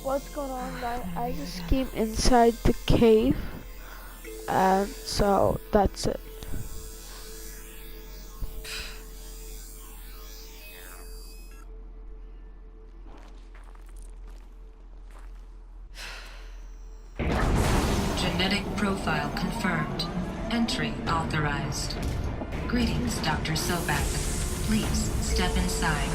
what's going on, guys? I just came inside the cave, and so that's it. Genetic profile confirmed. Entry authorized. Greetings, Dr. Sobek. Please step inside.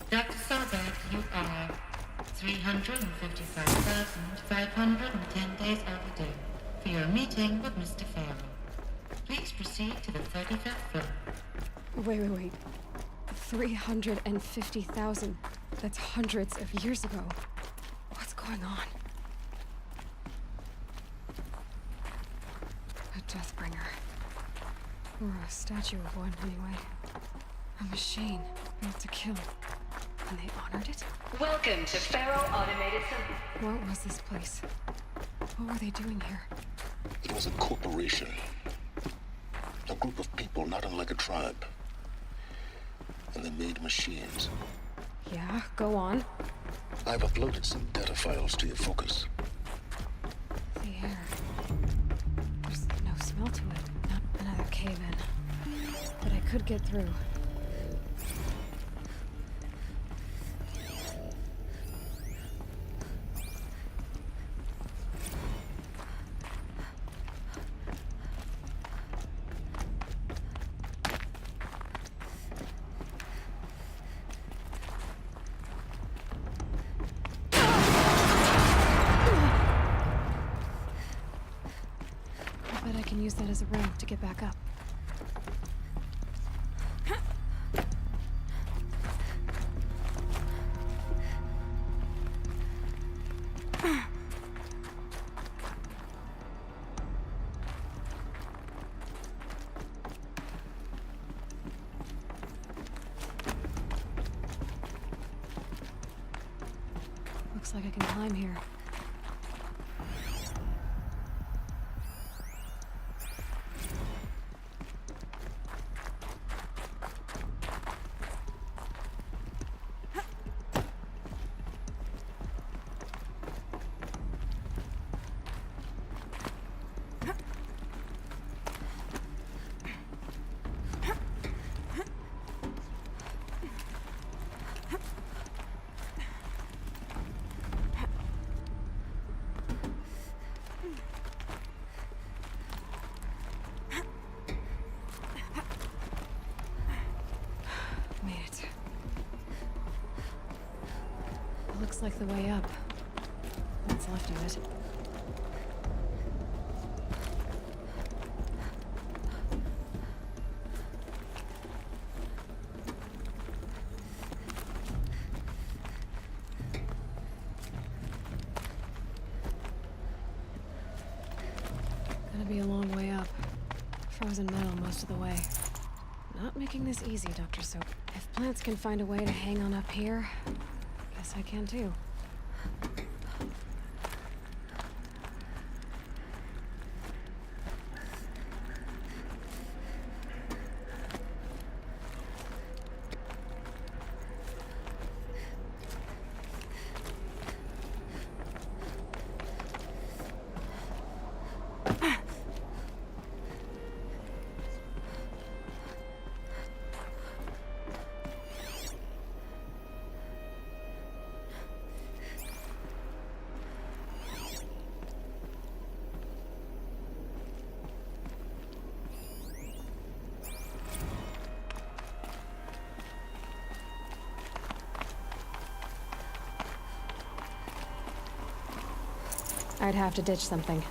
Dr. Sobek, you are 355,510 days overdue for your meeting with Mr. Farrell. Please proceed to the 35th floor. Wait. 350,000. That's hundreds of years ago. What's going on? A Deathbringer. Or a statue of one, anyway. A machine built to kill. And they honored it? Welcome to Faro Automated Solutions. What was this place? What were they doing here? It was a corporation. A group of people not unlike a tribe. And they made machines. Yeah, go on. I've uploaded some data files to your focus. The air. There's no smell to it. Not another cave-in. But I could get through. I can use that as a ramp to get back up. Looks like I can climb here. Looks like the way up. What's left of it. Gonna be a long way up. Frozen metal most of the way. Not making this easy, Dr. Soap. If plants can find a way to hang on up here, guess I can too. I'd have to ditch something.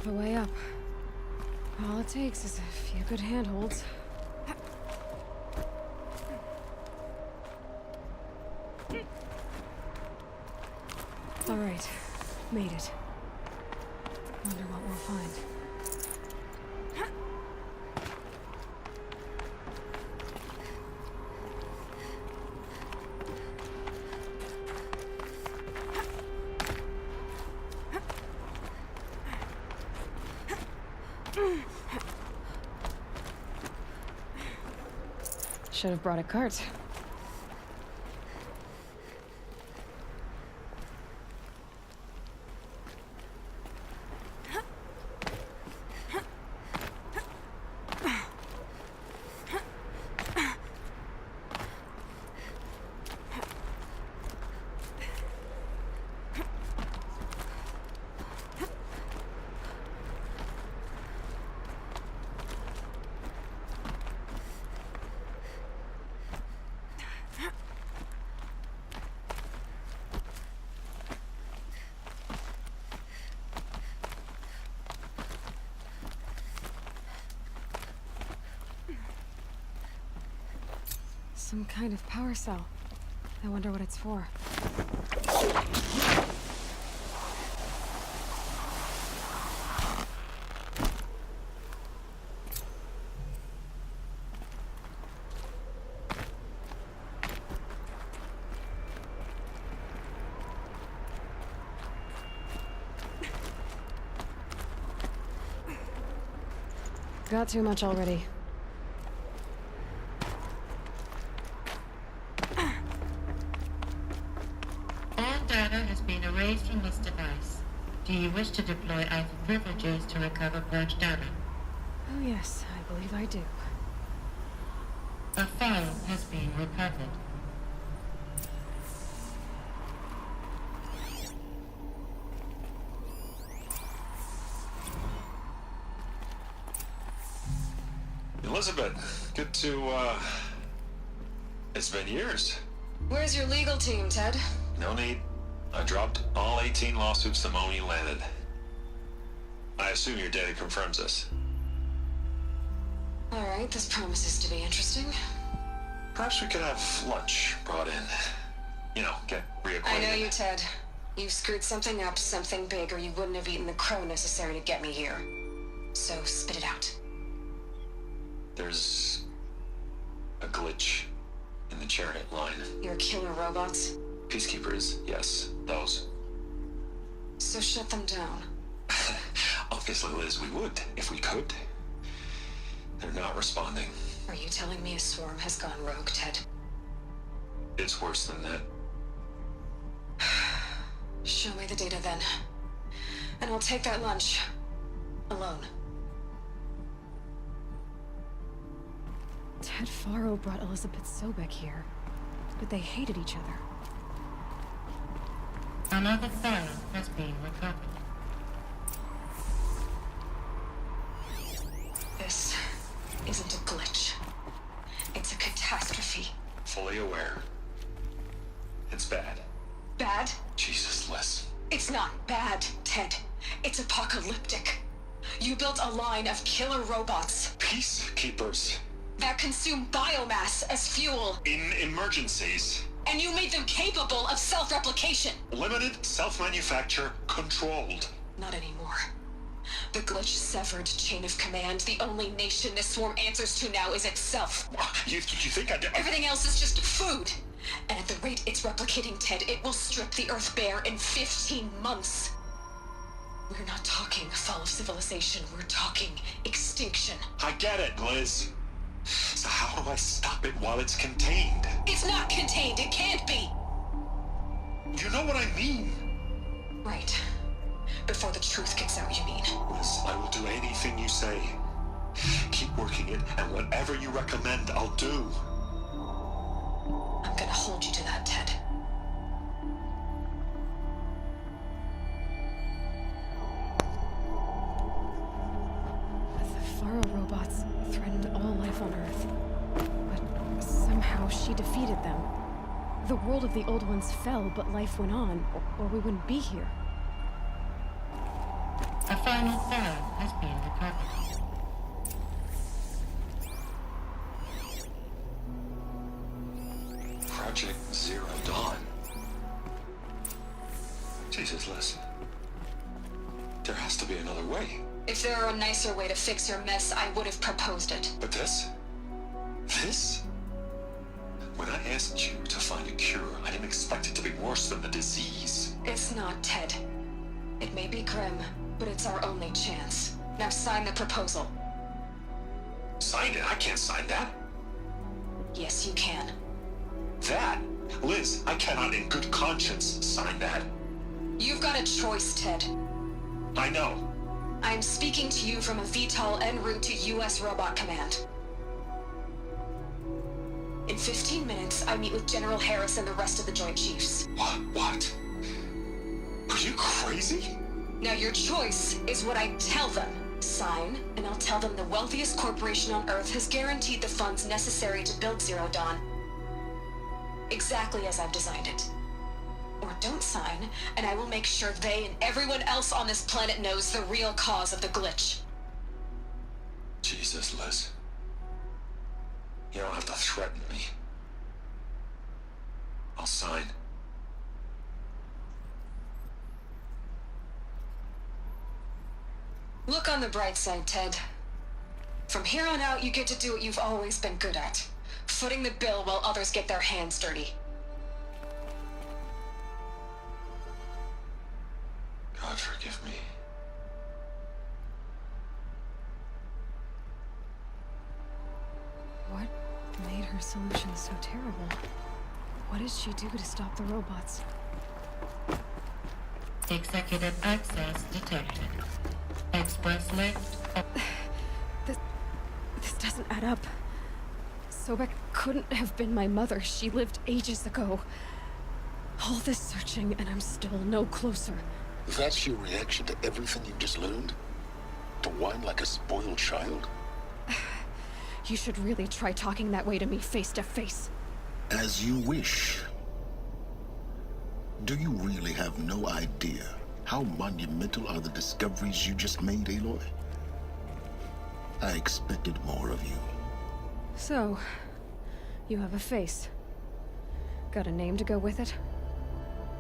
the way up. All it takes is a few good handholds. All right, made it. Wonder what we'll find. Should have brought a cart. Some kind of power cell. I wonder what it's for. Got too much already. Data has been erased from this device. Do you wish to deploy either privileges to recover purged data? Oh yes, I believe I do. A file has been recovered. Elizabeth, good to, it's been years. Where's your legal team, Ted? No need. I dropped all 18 lawsuits the moment you landed. I assume your data confirms this. Alright, this promises to be interesting. Perhaps we could have lunch brought in. You know, get reacquainted. I know you, Ted. You screwed something up, something big, or you wouldn't have eaten the crow necessary to get me here. So spit it out. There's a glitch in the chariot line. Your killer robots? Peacekeepers, yes, those. So shut them down. Obviously, Liz, we would, if we could. They're not responding. Are you telling me a swarm has gone rogue, Ted? It's worse than that. Show me the data then. And I'll take that lunch. Alone. Ted Faro brought Elizabeth Sobek here, but they hated each other. Another file has been recovered. This isn't a glitch. It's a catastrophe. Fully aware. It's bad. Bad? Jesus, Liz. It's not bad, Ted. It's apocalyptic. You built a line of killer robots Peacekeepers. that consume biomass as fuel, In emergencies. and you made them capable of self-replication. Limited, self-manufacture, controlled. Not anymore. The glitch severed chain of command. The only nation this swarm answers to now is itself. You think I did? Everything else is just food. And at the rate it's replicating, Ted, it will strip the Earth bare in 15 months. We're not talking fall of civilization. We're talking extinction. I get it, Liz. So how do I stop it while it's contained? It's not contained. It can't be. You know what I mean. Right. Before the truth gets out, you mean? Liz, I will do anything you say. Keep working it, and whatever you recommend, I'll do. I'm gonna hold you to that, Ted. The Faro robots threatened all life on Earth, but somehow she defeated them. The world of the old ones fell, but life went on, or we wouldn't be here. A final Pharaoh has been recovered. Project Zero Dawn. Jesus, Liz. There has to be another way. If there were a nicer way to fix your mess, I would have proposed it. But this? This? When I asked you to find a cure, I didn't expect it to be worse than the disease. It's not, Ted. It may be grim, but it's our only chance. Now sign the proposal. Sign it? I can't sign that. Yes, you can. That? Liz, I cannot in good conscience sign that. You've got a choice, Ted. I know. I'm speaking to you from a VTOL en route to U.S. Robot Command. In 15 minutes, I meet with General Harris and the rest of the Joint Chiefs. What? Are you crazy? Now your choice is what I tell them. Sign, and I'll tell them the wealthiest corporation on Earth has guaranteed the funds necessary to build Zero Dawn. Exactly as I've designed it. Or don't sign, and I will make sure they and everyone else on this planet knows the real cause of the glitch. Jesus, Liz. You don't have to threaten me. I'll sign. Look on the bright side, Ted. From here on out, you get to do what you've always been good at. Footing the bill while others get their hands dirty. God forgive me. What made her solution so terrible? What did she do to stop the robots? Executive access detected. Express lift. This doesn't add up. Sobek couldn't have been my mother. She lived ages ago. All this searching, and I'm still no closer. That's your reaction to everything you've just learned? To whine like a spoiled child? You should really try talking that way to me face to face. As you wish. Do you really have no idea how monumental are the discoveries you just made, Aloy? I expected more of you. So, you have a face. Got a name to go with it?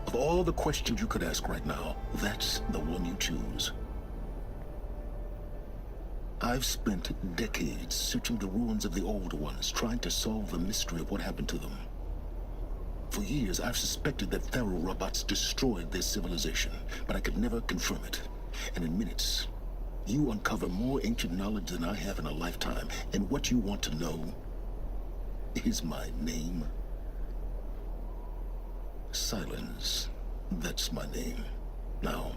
Of all the questions you could ask right now, that's the one you choose. I've spent decades searching the ruins of the older ones, trying to solve the mystery of what happened to them. For years, I've suspected that Thero robots destroyed their civilization, but I could never confirm it. And in minutes, you uncover more ancient knowledge than I have in a lifetime, and what you want to know is my name. Silence. That's my name. Now,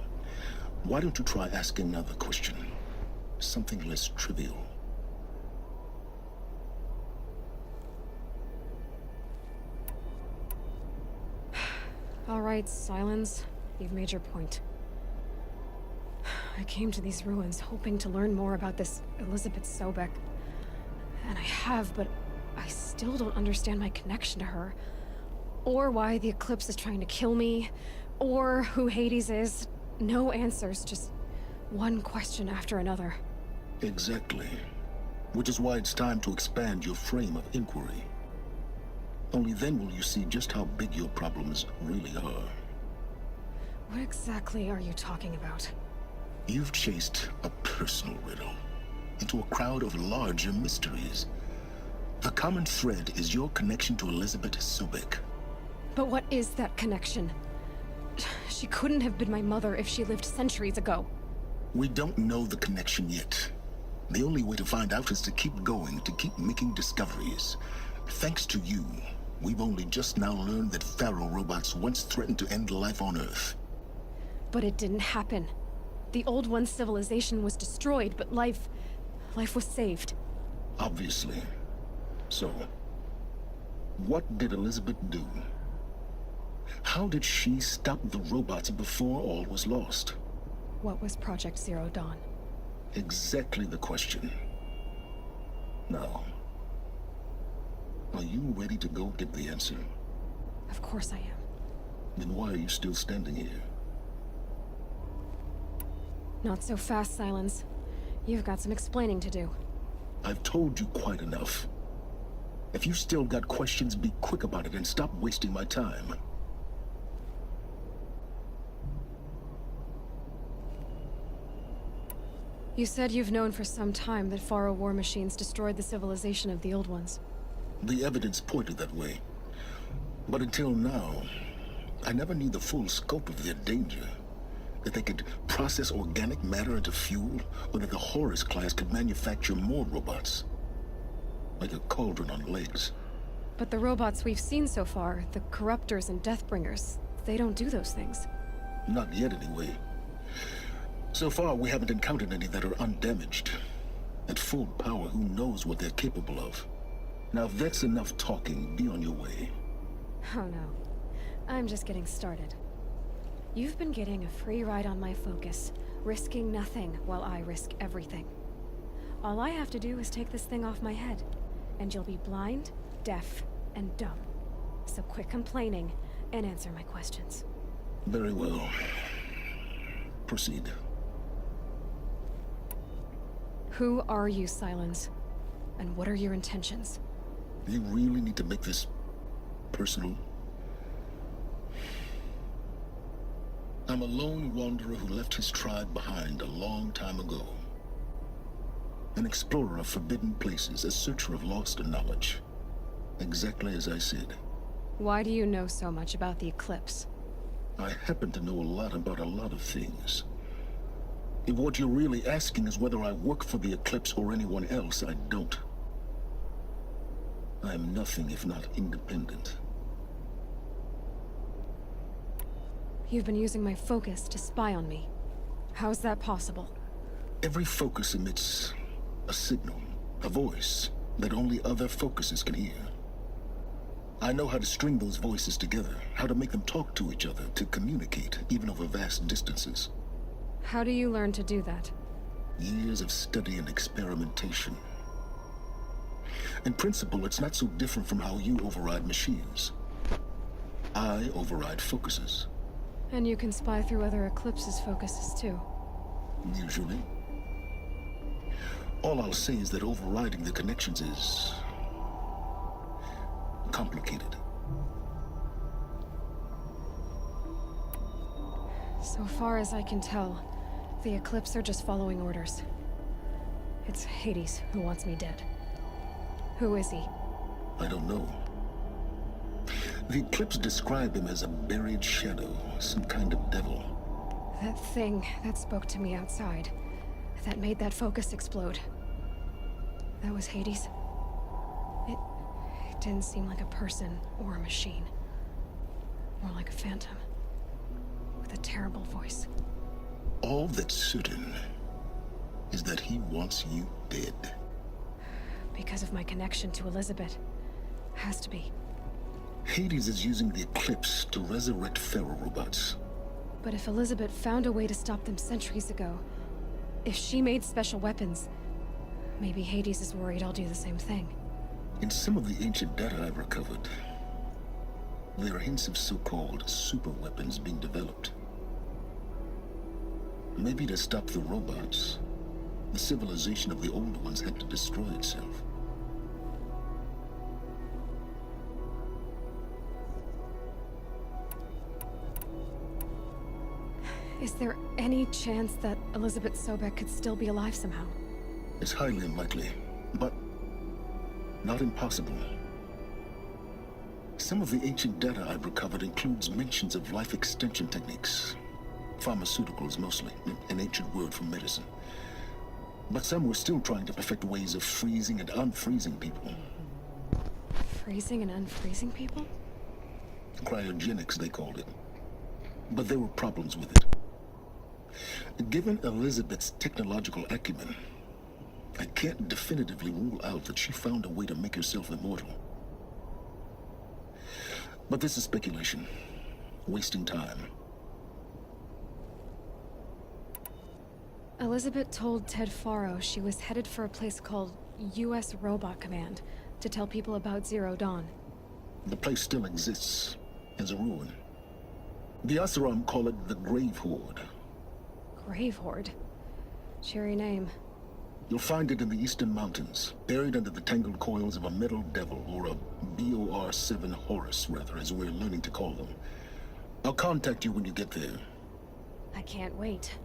why don't you try asking another question? Something less trivial. All right, Silence. You've made your point. I came to these ruins hoping to learn more about this Elizabeth Sobek. And I have, but I still don't understand my connection to her. Or why the Eclipse is trying to kill me. Or who Hades is. No answers, just one question after another. Exactly. Which is why it's time to expand your frame of inquiry. Only then will you see just how big your problems really are. What exactly are you talking about? You've chased a personal riddle into a crowd of larger mysteries. The common thread is your connection to Elizabeth Sobek. But what is that connection? She couldn't have been my mother if she lived centuries ago. We don't know the connection yet. The only way to find out is to keep going, to keep making discoveries. Thanks to you, we've only just now learned that Pharaoh robots once threatened to end life on Earth. But it didn't happen. The Old One's civilization was destroyed, but life was saved. Obviously. So, what did Elizabeth do? How did she stop the robots before all was lost? What was Project Zero Dawn? Exactly the question. Now, are you ready to go get the answer? Of course I am. Then why are you still standing here? Not so fast, Silence. You've got some explaining to do. I've told you quite enough. If you still got questions, be quick about it and stop wasting my time. You said you've known for some time that Faro war machines destroyed the civilization of the Old Ones. The evidence pointed that way. But until now, I never knew the full scope of their danger. That they could process organic matter into fuel, or that the Horus class could manufacture more robots. Like a cauldron on legs. But the robots we've seen so far, the Corruptors and Deathbringers, they don't do those things. Not yet, anyway. So far, we haven't encountered any that are undamaged. At full power, who knows what they're capable of? Now, if that's enough talking, be on your way. Oh no. I'm just getting started. You've been getting a free ride on my focus, risking nothing while I risk everything. All I have to do is take this thing off my head, and you'll be blind, deaf, and dumb. So quit complaining and answer my questions. Very well. Proceed. Who are you, Silence? And what are your intentions? You really need to make this personal? I'm a lone wanderer who left his tribe behind a long time ago. An explorer of forbidden places, a searcher of lost knowledge. Exactly as I said. Why do you know so much about the Eclipse? I happen to know a lot about a lot of things. If what you're really asking is whether I work for the Eclipse or anyone else, I don't. I am nothing if not independent. You've been using my focus to spy on me. How's that possible? Every focus emits a signal, a voice, that only other focuses can hear. I know how to string those voices together, how to make them talk to each other, to communicate, even over vast distances. How do you learn to do that? Years of study and experimentation. In principle, it's not so different from how you override machines. I override focuses. And you can spy through other Eclipse's focuses too. Usually. All I'll say is that overriding the connections is complicated. So far as I can tell, the Eclipse are just following orders. It's Hades who wants me dead. Who is he? I don't know. The Eclipse describe him as a buried shadow, some kind of devil. That thing that spoke to me outside, that made that focus explode. That was Hades. It didn't seem like a person or a machine. More like a phantom. With a terrible voice. All that's certain is that he wants you dead. Because of my connection to Elizabeth. Has to be. Hades is using the Eclipse to resurrect Faro robots. But if Elizabeth found a way to stop them centuries ago, if she made special weapons, maybe Hades is worried I'll do the same thing. In some of the ancient data I've recovered, there are hints of so-called super weapons being developed. Maybe to stop the robots, the civilization of the old ones had to destroy itself. Is there any chance that Elizabeth Sobek could still be alive somehow? It's highly unlikely, but not impossible. Some of the ancient data I've recovered includes mentions of life extension techniques. Pharmaceuticals mostly, an ancient word for medicine. But some were still trying to perfect ways of freezing and unfreezing people. Freezing and unfreezing people? Cryogenics, they called it. But there were problems with it. Given Elizabeth's technological acumen, I can't definitively rule out that she found a way to make herself immortal. But this is speculation. Wasting time. Elizabeth told Ted Faro she was headed for a place called U.S. Robot Command to tell people about Zero Dawn. The place still exists as a ruin. The Oseram call it the Grave Horde. Grave Horde. Cheery name. You'll find it in the Eastern Mountains, buried under the tangled coils of a metal devil, or a BOR-7 Horus, rather, as we're learning to call them. I'll contact you when you get there. I can't wait.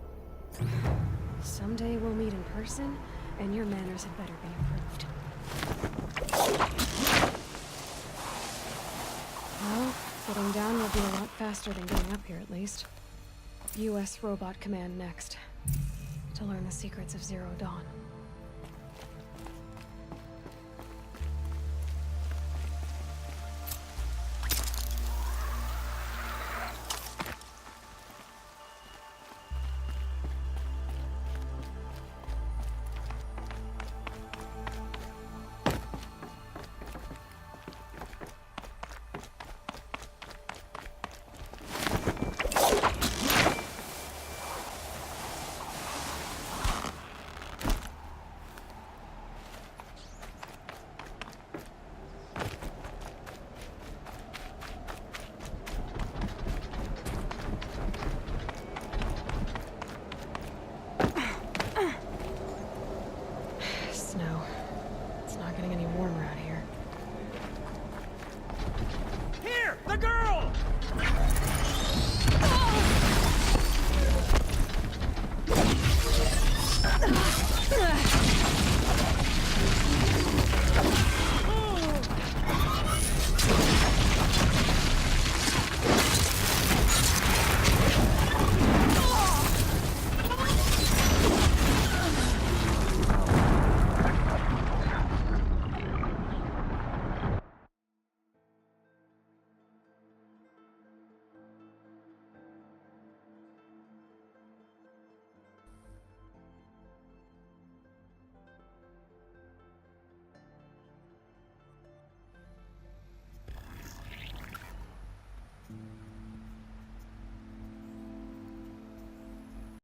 Someday we'll meet in person, and your manners had better be improved. Well, getting down will be a lot faster than getting up here, at least. U.S. Robot Command next. To learn the secrets of Zero Dawn.